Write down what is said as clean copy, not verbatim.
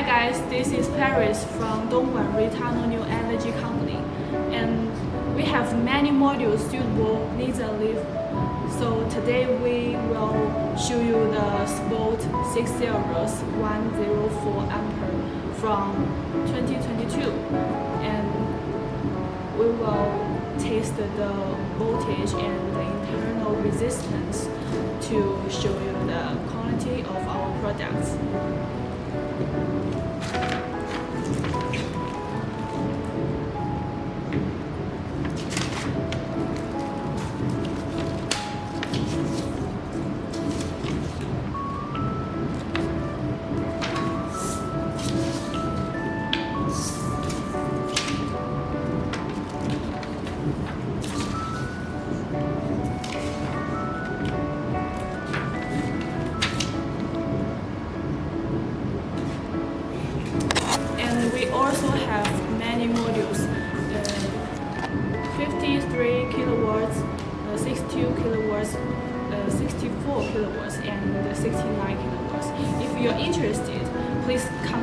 Hi guys, this is Paris from Dongguan Retano New Energy Company, and we have many modules suitable Nissan Leaf. So today we will show you the Sport 6 Series 104 ampere from 2022, and we will test the voltage and the internal resistance to show you the quality of our products. We also have many modules, 53 kilowatts, 62 kilowatts, 64 kilowatts, and 69 kilowatts. If you're interested, please contact